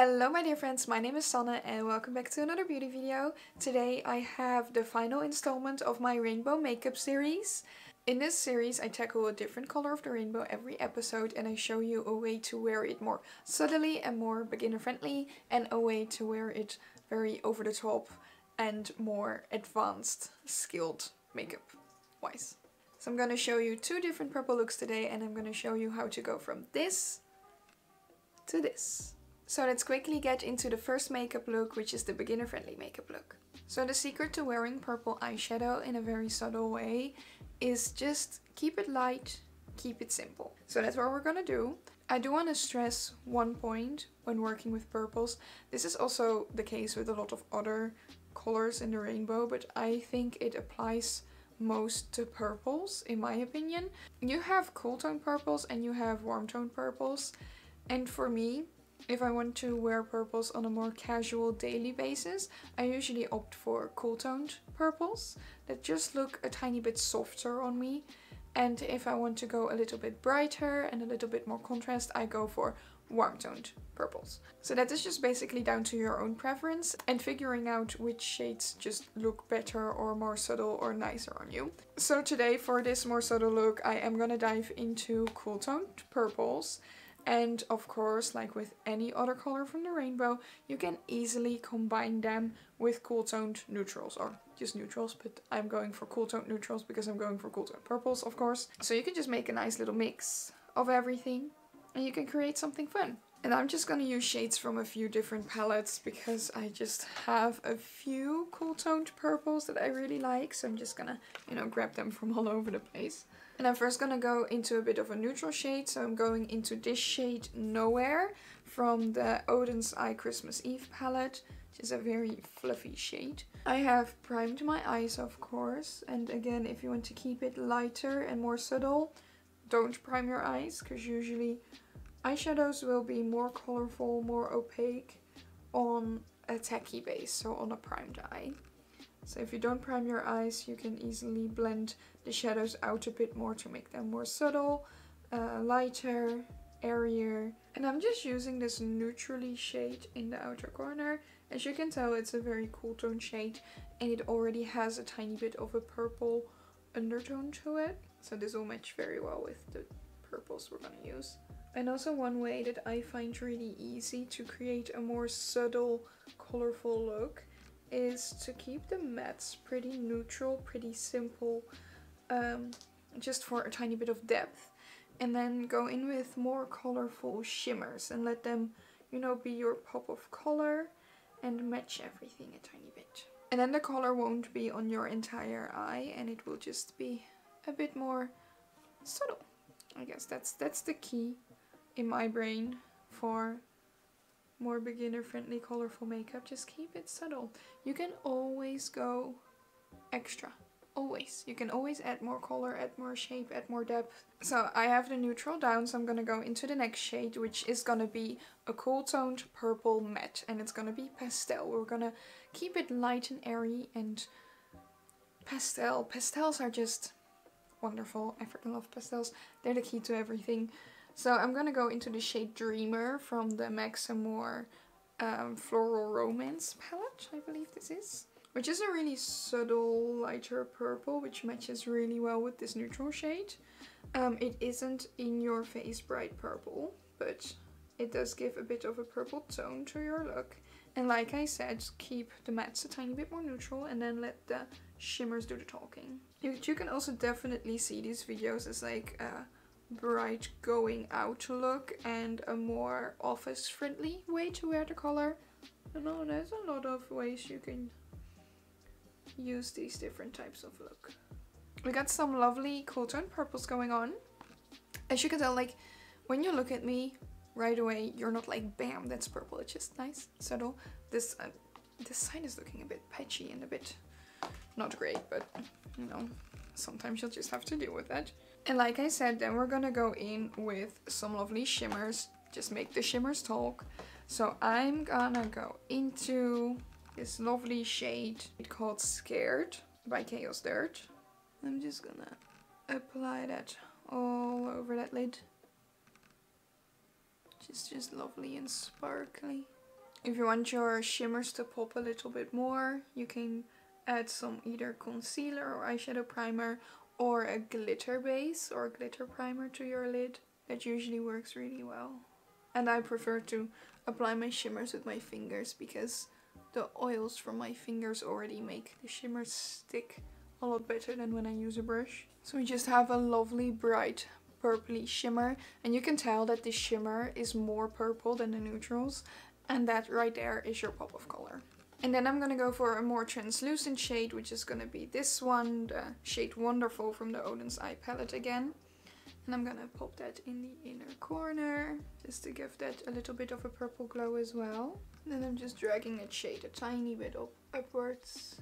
Hello my dear friends, my name is Sanne and welcome back to another beauty video. Today I have the final installment of my rainbow makeup series. In this series I tackle a different color of the rainbow every episode and I show you a way to wear it more subtly and more beginner friendly, and a way to wear it very over the top and more advanced skilled makeup wise. So I'm going to show you two different purple looks today and I'm going to show you how to go from this to this. So let's quickly get into the first makeup look, which is the beginner friendly makeup look. So the secret to wearing purple eyeshadow in a very subtle way is just keep it light, keep it simple. So that's what we're gonna do. I do want to stress one point when working with purples. This is also the case with a lot of other colors in the rainbow, but I think it applies most to purples in my opinion. You have cool tone purples and you have warm tone purples, and for me, if I want to wear purples on a more casual daily basis, I usually opt for cool toned purples that just look a tiny bit softer on me. And if I want to go a little bit brighter and a little bit more contrast, I go for warm toned purples. So that is just basically down to your own preference and figuring out which shades just look better or more subtle or nicer on you. So today for this more subtle look, I am gonna dive into cool toned purples. And of course, like with any other color from the rainbow, you can easily combine them with cool toned neutrals, or just neutrals, but I'm going for cool toned neutrals because I'm going for cool toned purples, of course. So you can just make a nice little mix of everything and you can create something fun. And I'm just gonna use shades from a few different palettes because I just have a few cool toned purples that I really like. So I'm just gonna, grab them from all over the place. And I'm first gonna go into a bit of a neutral shade, so I'm going into this shade Nowhere from the Oden's Eye Christmas Eve palette, which is a very fluffy shade. I have primed my eyes, of course, and again, if you want to keep it lighter and more subtle, don't prime your eyes, because usually eyeshadows will be more colorful, more opaque on a tacky base, so on a primed eye. So if you don't prime your eyes, you can easily blend the shadows out a bit more to make them more subtle, lighter, airier. And I'm just using this neutrally shade in the outer corner. As you can tell, it's a very cool tone shade and it already has a tiny bit of a purple undertone to it. So this will match very well with the purples we're gonna use. And also one way that I find really easy to create a more subtle, colorful look is to keep the mattes pretty neutral, pretty simple, just for a tiny bit of depth, and then go in with more colorful shimmers and let them, be your pop of color and match everything a tiny bit. And then the color won't be on your entire eye and it will just be a bit more subtle. I guess that's the key in my brain for more beginner friendly colorful makeup. Just keep it subtle. You can always go extra. Always. You can always add more color, add more shape, add more depth. So I have the neutral down, so I'm gonna go into the next shade, which is gonna be a cool toned purple matte, and it's gonna be pastel. We're gonna keep it light and airy and pastel. Pastels are just wonderful. I freaking love pastels. They're the key to everything. So I'm gonna go into the shade Dreamer from the More Floral Romance palette, I believe this is. Which is a really subtle, lighter purple, which matches really well with this neutral shade. It isn't in your face bright purple, but it does give a bit of a purple tone to your look. And like I said, keep the mattes a tiny bit more neutral and then let the shimmers do the talking. You can also definitely see these videos as like bright going out look and a more office friendly way to wear the color. I know there's a lot of ways you can use these different types of look. We got some lovely cool tone purples going on. As you can tell, like when you look at me right away, you're not like bam, that's purple. It's just nice, subtle. This side is looking a bit patchy and a bit not great, but sometimes you'll just have to deal with that. And like I said, then we're gonna go in with some lovely shimmers. Just make the shimmers talk. So I'm gonna go into this lovely shade called Scared by Chaos Dirt. I'm just gonna apply that all over that lid. Just lovely and sparkly. If you want your shimmers to pop a little bit more, you can add some either concealer or eyeshadow primer or a glitter base or glitter primer to your lid. That usually works really well. And I prefer to apply my shimmers with my fingers because the oils from my fingers already make the shimmers stick a lot better than when I use a brush. So we just have a lovely bright purpley shimmer, and you can tell that the shimmer is more purple than the neutrals, and that right there is your pop of color. And then I'm gonna go for a more translucent shade, which is gonna be this one, the shade Wonderful from the Oden's eye palette again. And I'm gonna pop that in the inner corner, just to give that a little bit of a purple glow as well. And then I'm just dragging that shade a tiny bit upwards,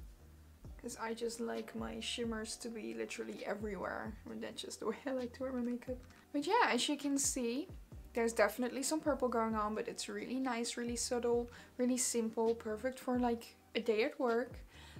because I just like my shimmers to be literally everywhere. And that's just the way I like to wear my makeup. But yeah, as you can see, there's definitely some purple going on, but it's really nice, really subtle, really simple, perfect for like a day at work.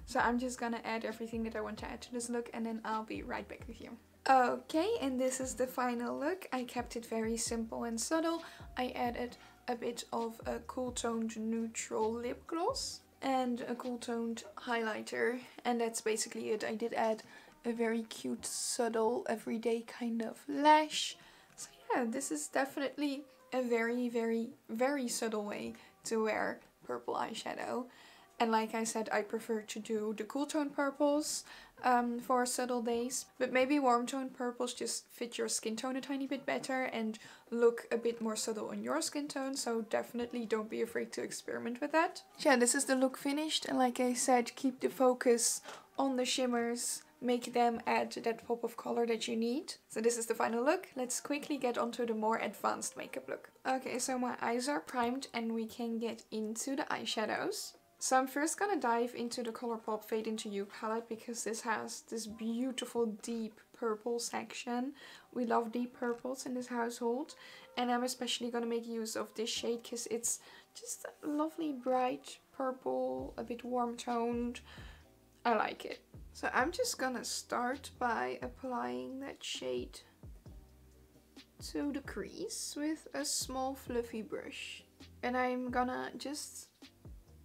So I'm just gonna add everything that I want to add to this look, and then I'll be right back with you. Okay, and this is the final look. I kept it very simple and subtle. I added a bit of a cool toned neutral lip gloss and a cool toned highlighter, and that's basically it. I did add a very cute, subtle, everyday kind of lash. So yeah, this is definitely a very, very, very subtle way to wear purple eyeshadow. And like I said, I prefer to do the cool tone purples for subtle days. But maybe warm tone purples just fit your skin tone a tiny bit better and look a bit more subtle on your skin tone. So definitely don't be afraid to experiment with that. Yeah, this is the look finished. And like I said, keep the focus on the shimmers. Make them add that pop of color that you need. So this is the final look. Let's quickly get onto the more advanced makeup look. Okay, so my eyes are primed and we can get into the eyeshadows. So I'm first gonna dive into the Colourpop Fade Into Hue palette because this has this beautiful deep purple section. We love deep purples in this household, and I'm especially gonna make use of this shade because it's just a lovely bright purple, a bit warm toned. I like it. So I'm just gonna start by applying that shade to the crease with a small fluffy brush. And I'm gonna just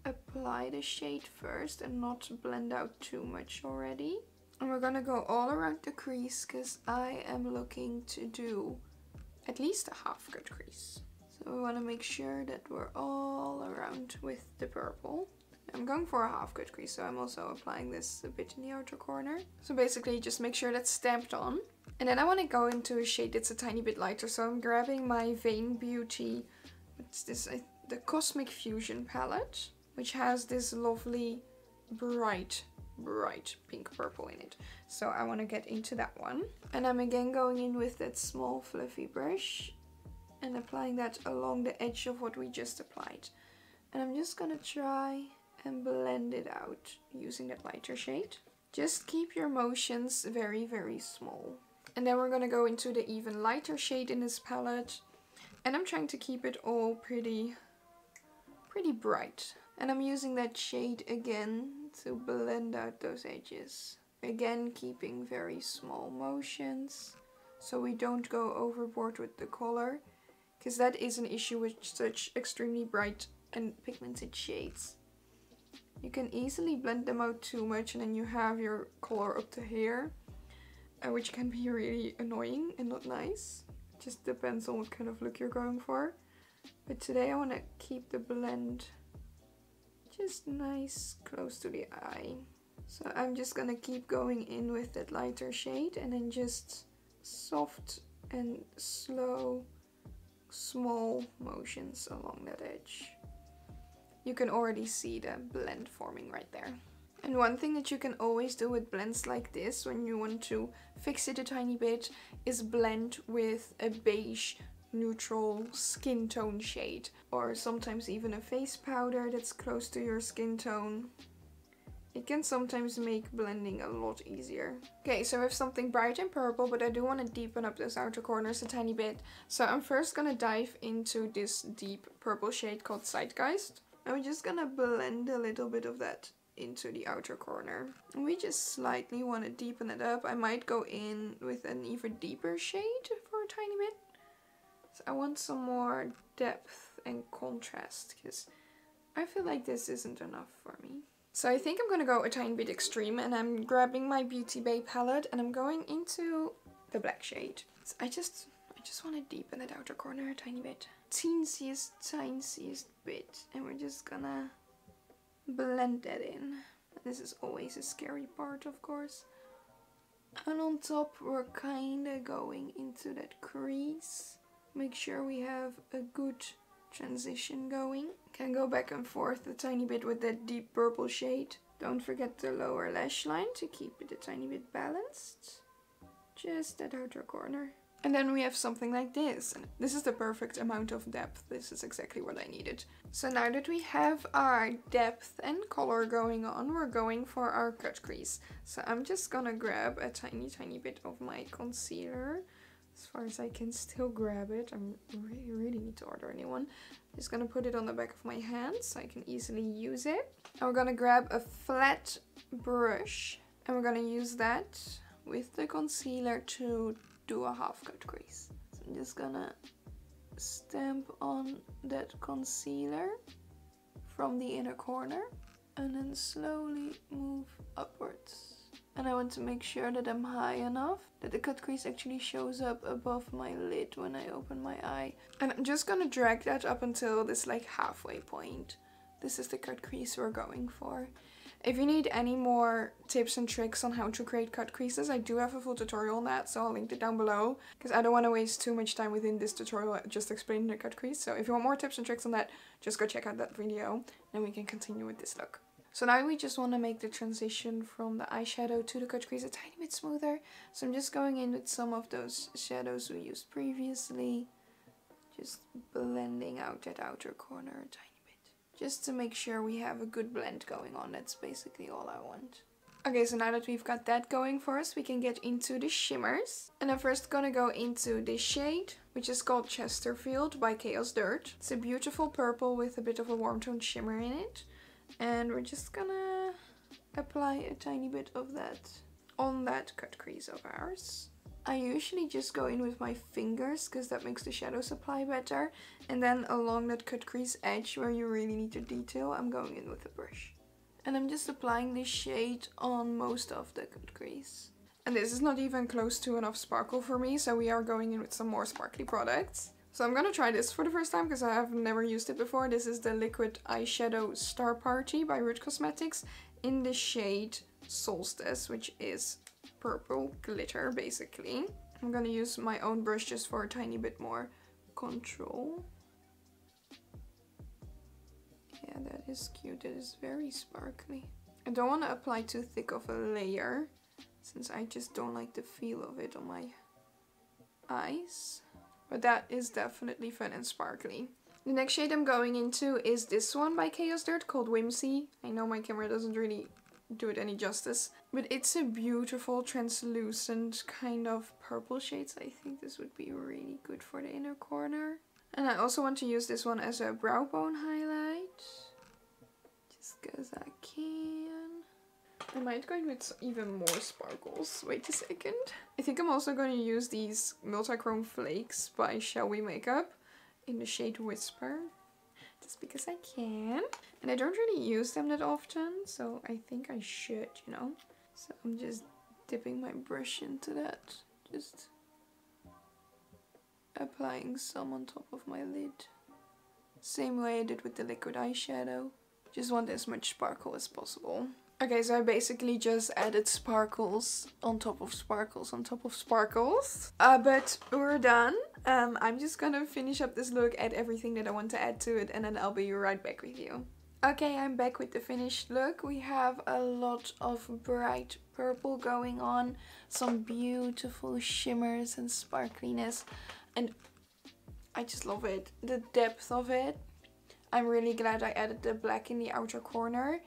apply the shade first and not blend out too much already. And we're gonna go all around the crease because I am looking to do at least a half cut crease. So we want to make sure that we're all around with the purple. I'm going for a half cut crease, so I'm also applying this a bit in the outer corner. So basically just make sure that's stamped on. And then I want to go into a shade that's a tiny bit lighter, so I'm grabbing my Vaen Beauty, what's this, the Cosmic Fusion palette, which has this lovely bright pink purple in it. So I want to get into that one. And I'm again going in with that small fluffy brush and applying that along the edge of what we just applied. And I'm just gonna try and blend it out using that lighter shade. Just keep your motions very, very small. And then we're gonna go into the even lighter shade in this palette. And I'm trying to keep it all pretty bright. And I'm using that shade again to blend out those edges. Again, keeping very small motions so we don't go overboard with the color, because that is an issue with such extremely bright and pigmented shades. You can easily blend them out too much and then you have your color up to here, which can be really annoying and not nice. Just depends on what kind of look you're going for. But today I want to keep the blend just nice close to the eye. So I'm just gonna keep going in with that lighter shade and then just soft and slow, small motions along that edge. You can already see the blend forming right there. And one thing that you can always do with blends like this when you want to fix it a tiny bit is blend with a beige neutral skin tone shade, or sometimes even a face powder that's close to your skin tone. It can sometimes make blending a lot easier. Okay, so I have something bright and purple, but I do want to deepen up those outer corners a tiny bit. So I'm first gonna dive into this deep purple shade called Zeitgeist. And we're just gonna blend a little bit of that into the outer corner. And we just slightly want to deepen it up. I might go in with an even deeper shade for a tiny bit. So I want some more depth and contrast, because I feel like this isn't enough for me. So I think I'm gonna go a tiny bit extreme, and I'm grabbing my Beauty Bay palette and I'm going into the black shade. So I just want to deepen that outer corner a tiny bit. Tiniest bit. And we're just gonna blend that in. This is always a scary part, of course. And on top we're kinda going into that crease. Make sure we have a good transition going. Can go back and forth a tiny bit with that deep purple shade. Don't forget the lower lash line to keep it a tiny bit balanced. Just that outer corner. And then we have something like this. And this is the perfect amount of depth. This is exactly what I needed. So now that we have our depth and color going on, we're going for our cut crease. So I'm just gonna grab a tiny bit of my concealer. As far as I can still grab it. I really need to order a new one. Just gonna put it on the back of my hand so I can easily use it. And we're gonna grab a flat brush. And we're gonna use that with the concealer to do a half cut crease. So I'm just gonna stamp on that concealer from the inner corner and then slowly move upwards. And I want to make sure that I'm high enough that the cut crease actually shows up above my lid when I open my eye. And I'm just gonna drag that up until this like halfway point. This is the cut crease we're going for. If you need any more tips and tricks on how to create cut creases, I do have a full tutorial on that, so I'll link it down below. Because I don't want to waste too much time within this tutorial just explaining the cut crease. So if you want more tips and tricks on that, just go check out that video. Then we can continue with this look. So now we just want to make the transition from the eyeshadow to the cut crease a tiny bit smoother. So I'm just going in with some of those shadows we used previously. Just blending out that outer corner a tiny. Just to make sure we have a good blend going on. That's basically all I want. Okay, so now that we've got that going for us, we can get into the shimmers. And I'm first gonna go into this shade, which is called Chesterfield by Chaos Dirt. It's a beautiful purple with a bit of a warm toned shimmer in it. And we're just gonna apply a tiny bit of that on that cut crease of ours. I usually just go in with my fingers because that makes the shadows apply better. And then along that cut crease edge where you really need to detail, I'm going in with a brush. And I'm just applying this shade on most of the cut crease. And this is not even close to enough sparkle for me, so we are going in with some more sparkly products. So I'm gonna try this for the first time because I have never used it before. This is the Liquid Eyeshadow Star Party by Root Cosmetics in the shade Solstice, which is purple glitter basically. I'm gonna use my own brush just for a tiny bit more control. Yeah, that is cute. It is very sparkly. I don't want to apply too thick of a layer since I just don't like the feel of it on my eyes. But that is definitely fun and sparkly. The next shade I'm going into is this one by Chaos Dirt called Whimsy. I know my camera doesn't really do it any justice, but it's a beautiful translucent kind of purple shade, so I think this would be really good for the inner corner. And I also want to use this one as a brow bone highlight, just because I can. I might go in with even more sparkles. Wait a second. I think I'm also going to use these Multichrome Flakes by Shellwemakeup in the shade Whisper. Just because I can. And I don't really use them that often, so I think I should, you know. So I'm just dipping my brush into that. Just applying some on top of my lid. Same way I did with the liquid eyeshadow. Just want as much sparkle as possible. Okay, so I basically just added sparkles on top of sparkles on top of sparkles. But we're done. I'm just gonna finish up this look, add everything that I want to add to it, and then I'll be right back with you. Okay, I'm back with the finished look. We have a lot of bright purple going on, some beautiful shimmers and sparkliness, and I just love it. The depth of it. I'm really glad I added the black in the outer corner.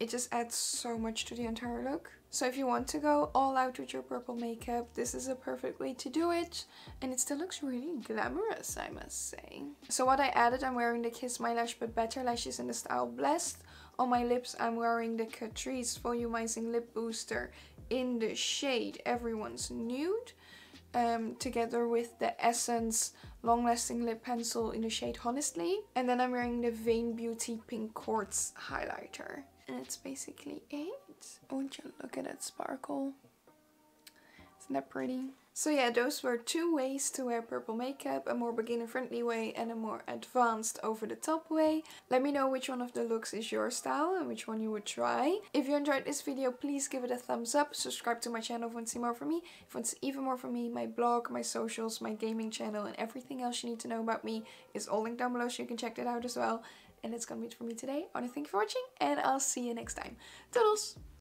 It just adds so much to the entire look. So if you want to go all out with your purple makeup, this is a perfect way to do it. And it still looks really glamorous, I must say. So what I added, I'm wearing the Kiss My Lash But Better lashes in the style Blessed. On my lips, I'm wearing the Catrice Volumizing Lip Booster in the shade Everyone's Nude. together with the Essence Long Lasting Lip Pencil in the shade Honestly. And then I'm wearing the Vaen Beauty Pink Quartz highlighter. And it's basically it. Won't you look at that sparkle? Isn't that pretty? So yeah, those were 2 ways to wear purple makeup. A more beginner friendly way and a more advanced over the top way. Let me know which one of the looks is your style and which one you would try. If you enjoyed this video, please give it a thumbs up. Subscribe to my channel if you want to see more from me. If you want to see even more from me, my blog, my socials, my gaming channel, and everything else you need to know about me is all linked down below, so you can check that out as well. And that's gonna be it for me today. I want to thank you for watching, and I'll see you next time. Toodles!